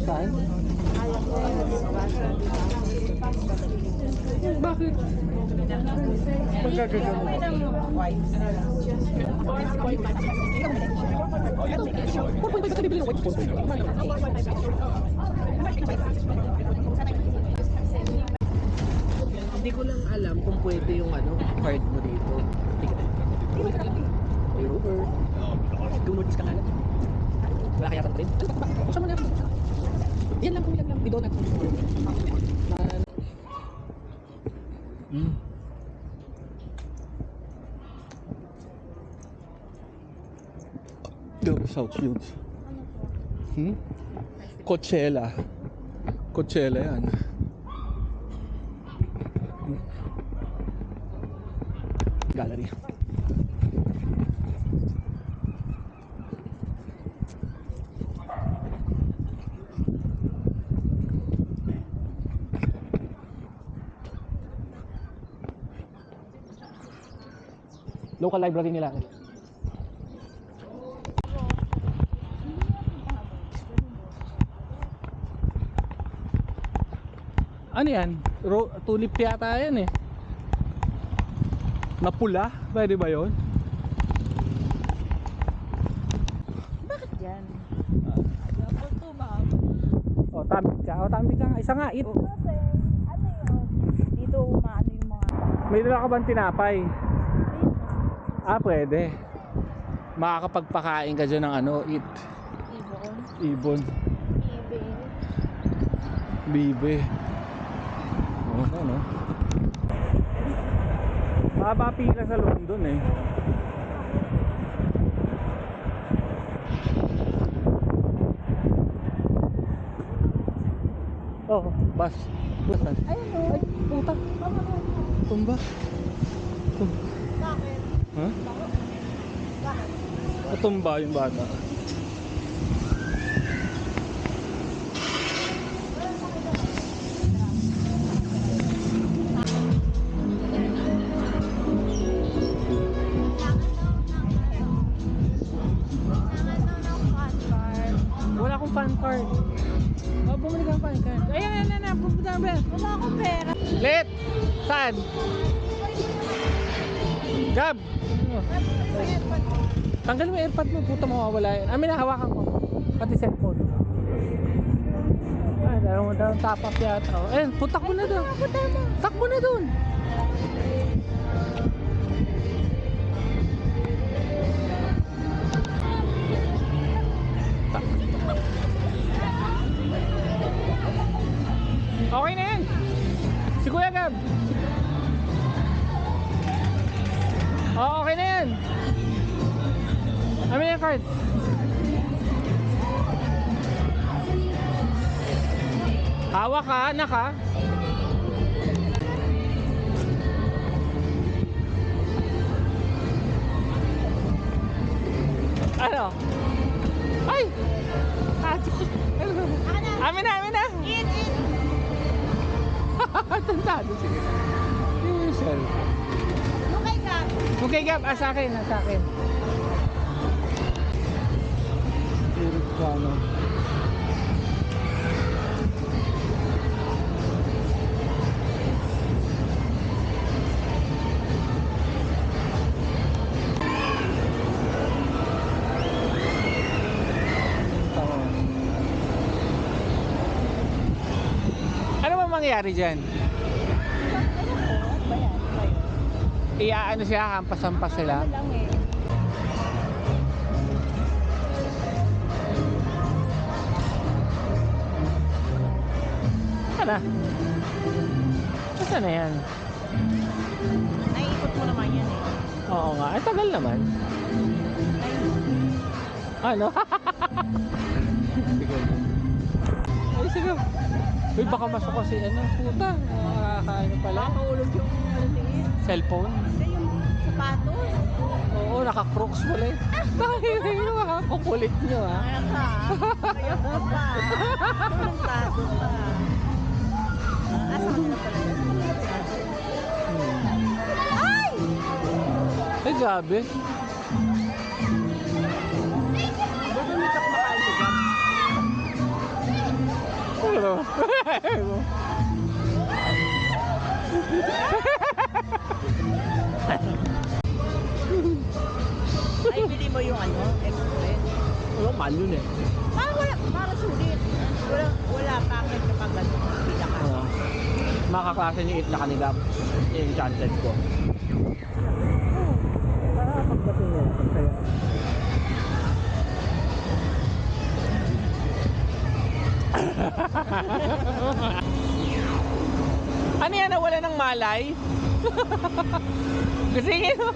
Saan? Bakit? Magagagano. Hindi ko lang alam kung pwede yung ano, card mo dito. May Uber. Do Nordics ka nga lang. Wala kaya pa rin? Buksan mo na. Yan lang kung yan lang. Bidonat. South Shields. Coachella. Coachella yan. Gallery. Local library nila. Ano yan? Tulip yata yan eh. Napula? Pwede ba yun? Bakit yan? O, tamig ka. O, tamig ka nga. Isa nga, it. Kasi, ano yun? Dito umaano yung mga... May dala ka bang tinapay? Ah, pwede. Makakapagpakain ka dyan ng ano, it. Ibon. Ibon. Bibe. Oh, ano? Mahaba pila sa London eh. Oh, bus. Bus na. Ayun o. Ay, puta. Tumba. Bakit? Ha? Bakit? Natumba yung bata. Wala akong fan card. Oh, bumili ka ng fan card. Ayan, pupunta na ba? Wala akong pera. Let! Saan? Gab! Tanggal mo yung airpod mo, puta mawawala yan. Amin na, hawakan ko. Pati cellphone. Ay, dahil mo daw top up yata. Ayun, putak mo na doon. Tak mo na doon. Okay na yan. Si Kuya Gab. Oo, okay na yan. Amin yung card. Hawak ka, anak ha. Ano? Ay! Amin na! In! Tantado, sige. Usual. Okay ka. Okay, Gab. Sa akin. Spirit ko, ano. Ano ba mangyayari dyan? Ano ba yan? Iaano siya, hampas-hampas sila. Ano lang eh. Ano? Basta na yan? Naiikot mo naman yan eh. Oo nga, ay tagal naman. Ano? Sige. Ay, sige. Uy, baka masok kasi ano, puta. Nakakaano pala. Nakahulog yung alitingin. Cellphone. Hindi yung sapatos. Oo, naka-crooks mo lang. Dahil nyo ha, kukulit nyo ha. Kaya ka. Kaya ka pa. Tulong bago pa. Asa ka na pala yun? Gabi. Bakit hindi ka kumakain sa Gab? Ano? Ay, bili mo yung ano, express. Ano, mahal yun eh. Para sulit. Wala packet kapag ganun. Pinaka. Oo. Makaklase niyo eat na kanila. Yung enchanted ko. Para pagdating nila. Kaya. Ano yan? Nawala ng malay? Gusto nyo?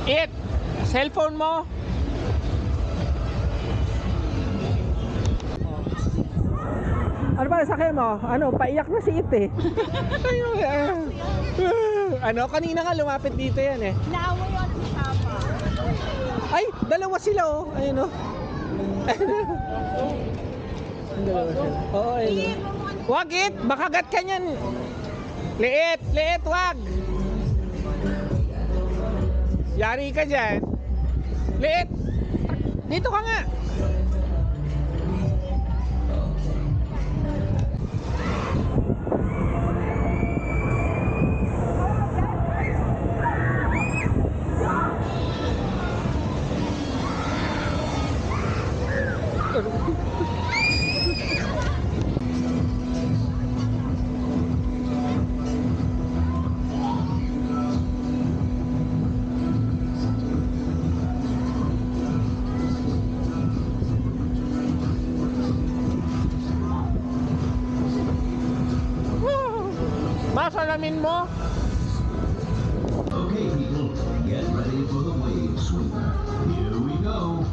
It! Cellphone mo? Ano ba sakay mo? Ano, paiyak na si It eh. Ano, kanina nga lumapit dito yan eh. Naaway yun si Papa. Ay, dalawa sila oh. Ayun oh. Dalawa sila. Oo, ayun oh. Wag It! Makagat ka niyan. Liit! Liit, wag! Yari ka dyan. Liit! Dito ka nga. Masalamin mo. Okay, people, get ready for the wave sweeper. Here we go.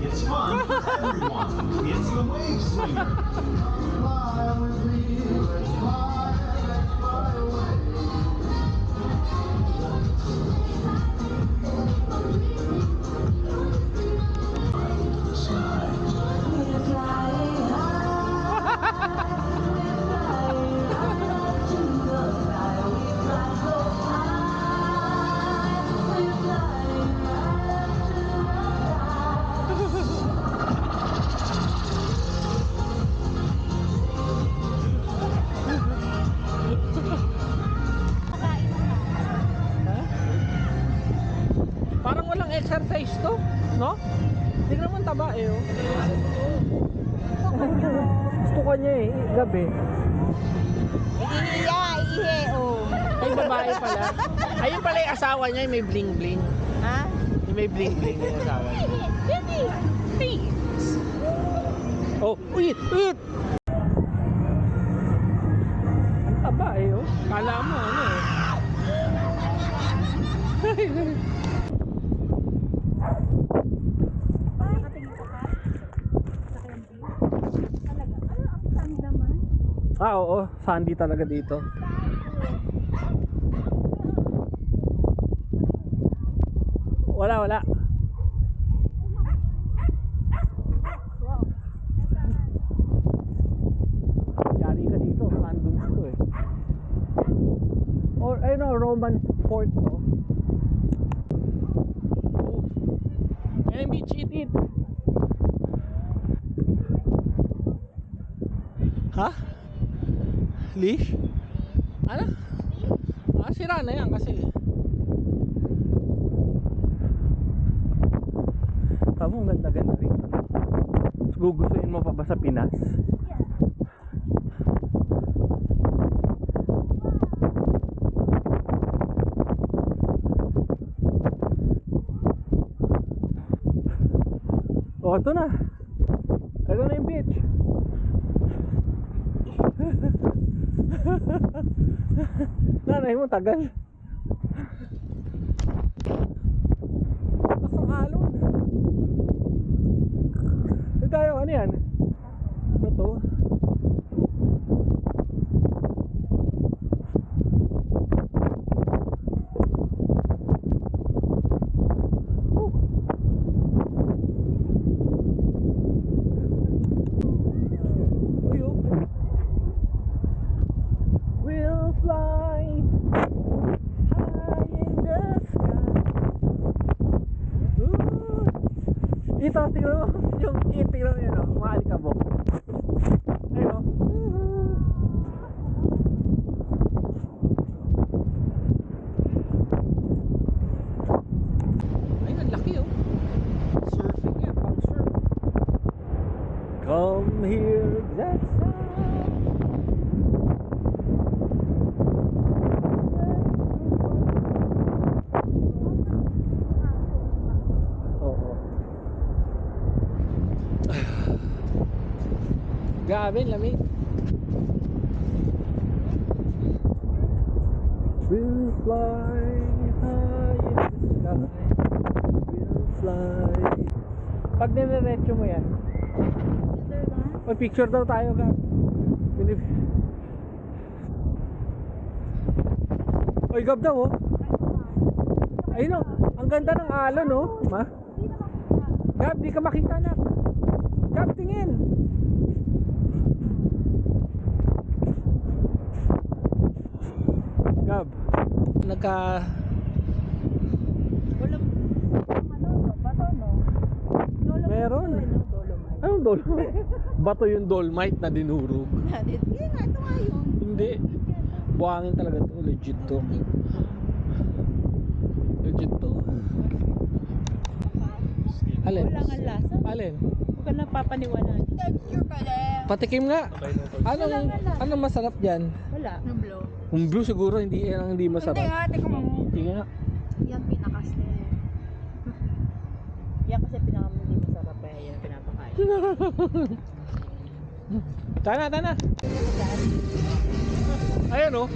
It's fun for everyone. It's the wave sweeper. Fly with me, let's fly away. Parang walang exercise to, no? Tingnan mo ang taba eh, oh. Gusto ka niya eh, gabi. Ihe, oh. Ay, babae pala. Ayun pala yung asawa niya, yung may bling-bling. Ha? Yung may bling-bling yung asawa niya. Baby, please. Oh, uyit, uyit! Ang taba eh, oh. Kala mo, ano eh. Nakatingin ka ka? Sa candy? Talaga? Ano ang sand naman? Ah, oo. Sandy talaga dito. Wala, wala. Yari ka dito. Random to eh. Or, ayun o, Roman fort to. Oh. Ayun, beach, eat. Ha? Leash? Ano? Ah, sira na yan kasi. Tama, ang ganda-ganda rin. Gugustuhin mo pa ba sa Pinas? Oh, ito na. Ito na yung beach. Nanay mo, tagal. Lakas ng alon. Ito tayo, ano yan? Ano to? Ito, tingnan mo. Yung tingnan mo yun, oh. Mga alikabok. Ayun, oh. Ayun, ang laki oh. Surfing yan, pang surf. Come here, Jackson. Oo. Grabe, lamig. We'll fly high in the sky. We'll fly. Pag nireretso mo yan, mag-picture daw tayo ka. Oy, Gab daw oh. Ayun oh, ang ganda ng alon oh, ma. Gab, di ka makita na. Gab, tingin. Gab, Nagka... Walang, bato, no? Dolomite Meron. po, no? Dolomite. anong dolomite? Bato yung dolmite na dinurog. Yan nga, ito nga yun. Hindi. Buhangin talaga to. Legit to. Legit to. Alin? Wala nga lasa. Alin? Huwag ka napapaniwalaan. Texture ka lang. Patikim nga. Anong masarap dyan? Wala. Yung blue. Yung blue siguro hindi hindi masarap. Tingnan mo. Tingnan nga. Yan pinaka-style. Yan kasi pinaka-hindi masarap eh. Yan pinapakain. Tana. Ayan oh.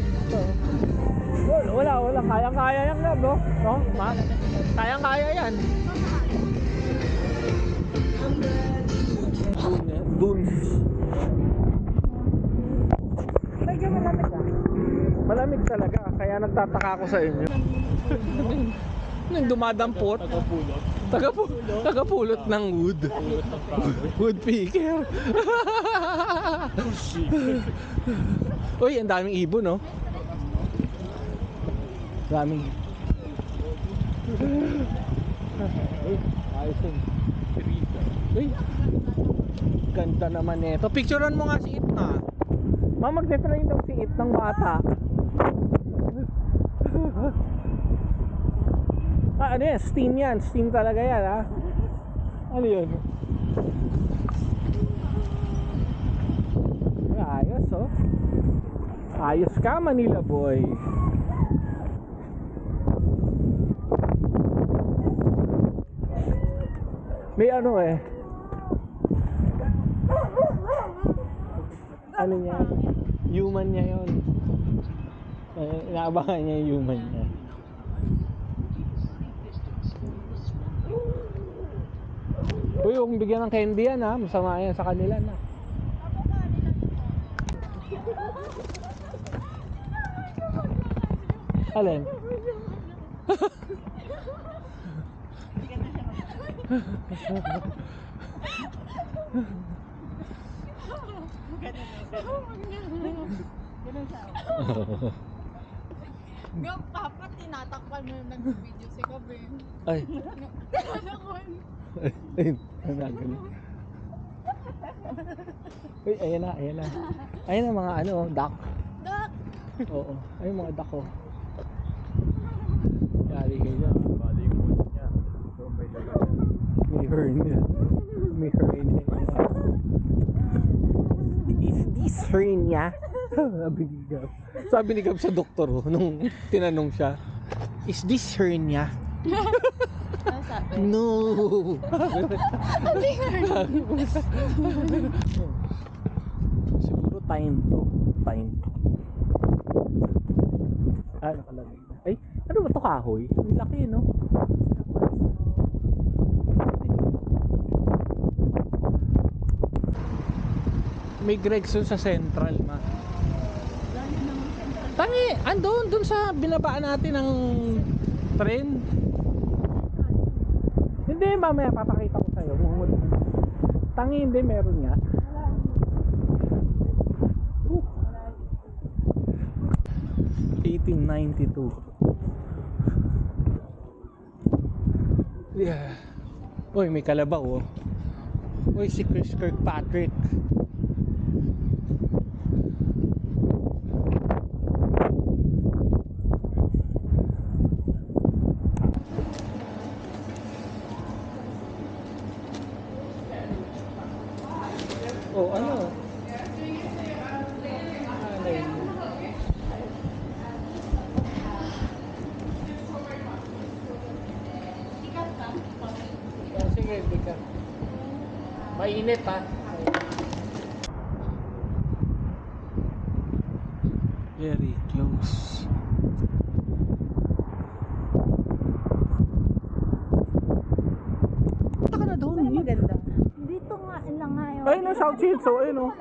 Wala, kayang-kaya yan, Gab, no? No, ma? Kayang-kaya yan. Dun. Medyo malamig ah. Malamig talaga, kaya nagtataka ako sa inyo. Nang dumadampot. Tagapulot ng wood. Wood picker. Uy, ang daming ibon, no? Daming. Uy, ayos yun. Uy, ganda naman ito. Picturean mo nga si Itna. Magte-train daw si It ng bata. Ano yan? Steam yan. Steam talaga yan, ha? Ano yun? Ayos, oh. Ayos ka, Manila boy. May ano eh. Ano niya? Human niya yun. Inaabangan niya yung human niya. Uy, huwag mong bigyan ng candy yan, ha? Masama yan sa kanila na. Alin? Yung papa, tinatakpan mo yung nag-video si Gabi. Ay. Ay, nagano. Uy, ayan na. Ayan na mga ano, duck. Duck! Oo, ayun mga duck oh. Yari kayo dyan. May hernia. Is this hernia? Sabi ni Gab sa doktor oh, nung tinanong siya, is this hernia? Ano sabi? No. Siguro time to. Nakalagay na. Ay, ano ba to, kahoy? Ang laki, no? May Gregson sa Central, ma. Tangi, andun, dun sa binabaan natin ng train. Hindi, mamaya papakita ko sa'yo. Tangi, hindi, meron nga. 1892. Yeah. Uy, may kalabaw oh. Uy, si Chris Kirkpatrick. Oh, ano? Alay mo. Oh, sige, di ka. Mainit ha. Very close. Punta ka na doon. Pero maganda. Dito nga lang nga yun. Ayun ang South Shields oh, ayun oh.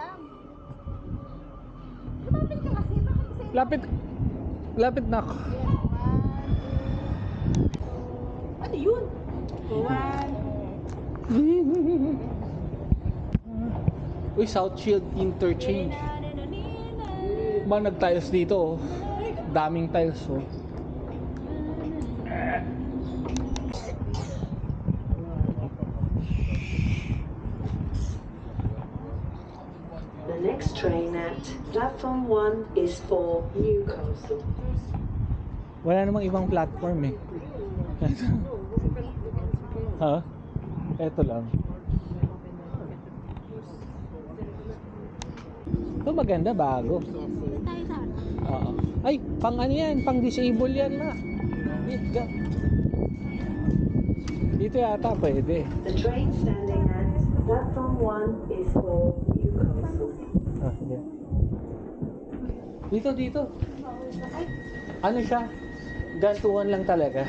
Lumapit ka kasi. Bakit kasi? Lapit. Lapit na ako. Ano yun? Uy, South Shield Interchange. Ba nag-tiles dito oh. Daming tiles oh. The next train at platform 1 is for Newcastle. Wala namang ibang platform eh. Ha? Eto lang. Ito maganda, bago. Tayo sana. Oo. Ay, pang ano yan? Pang disable yan na. Dito yata pwede. The train standing at platform 1 is for Newcastle. Ah, sige. Dito. Ano siya? Gantuhan lang talaga.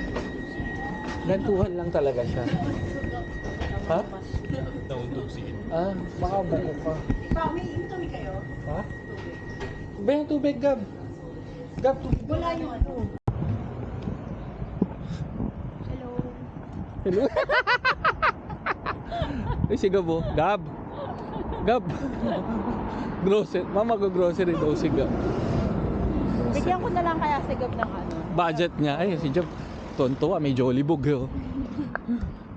Gantuhan lang talaga siya. Ha? Ah, baka buko ka. May tubig kayo? Ha? Ba yung tubig, Gab? Gab, tubig. Wala yung ano. Hello. Hello? Ay, si Gab oh. Gab! Gab! Grocery. Mama ko grocery daw si Gab. Bigyan ko na lang kaya sigab ng ano. Budget niya. Ay, si Gab. Tonto may Jollibog oh.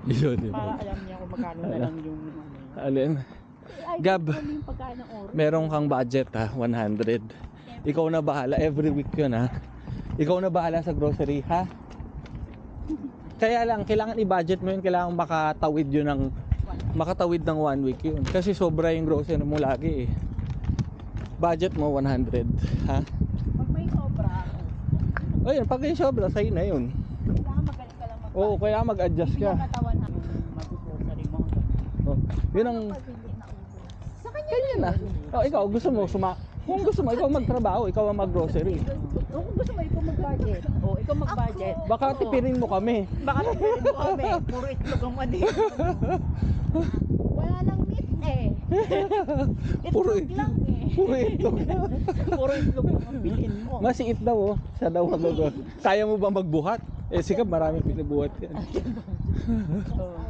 Jollibog. Para alam niya kung magkano na lang yung ano. Alin? Ay, Gab, ano yung pagkain ng oras? meron kang budget ha, 100. Ikaw na bahala, every week yun ha. Ikaw na bahala sa grocery ha. Kaya lang, kailangan i-budget mo yun, kailangan makatawid yun ng, makatawid ng 1 week yun. Kasi sobra yung grocery mo lagi eh. Budget mo 100 ha. Pag may sobra, Ayun, pag yung sobra, sa'yo na yun. kailangan magaling ka lang mag- Oo, kaya mag-adjust Hindi ka. ka katawan ha. Mag-grocery mo hanggang Oh, yun ang, pabili na ulo. Sa kanya kanya na. Oh, ikaw, gusto mo, kung gusto mo, ikaw magtrabaho, ikaw ang mag-grocery. O kung gusto mo, ikaw mag-budget. O, ikaw mag-budget. Baka tipirin mo kami. Baka tipirin mo kami. Puro itlog ang mali. Wala lang meat eh. Puro Itlog lang eh. Puro itlog. Puro itlog lang ang bilhin mo. Masiit daw oh. Siya daw mag-go. Kaya mo ba magbuhat? Eh, sikap marami pinabuhat yan. Oo.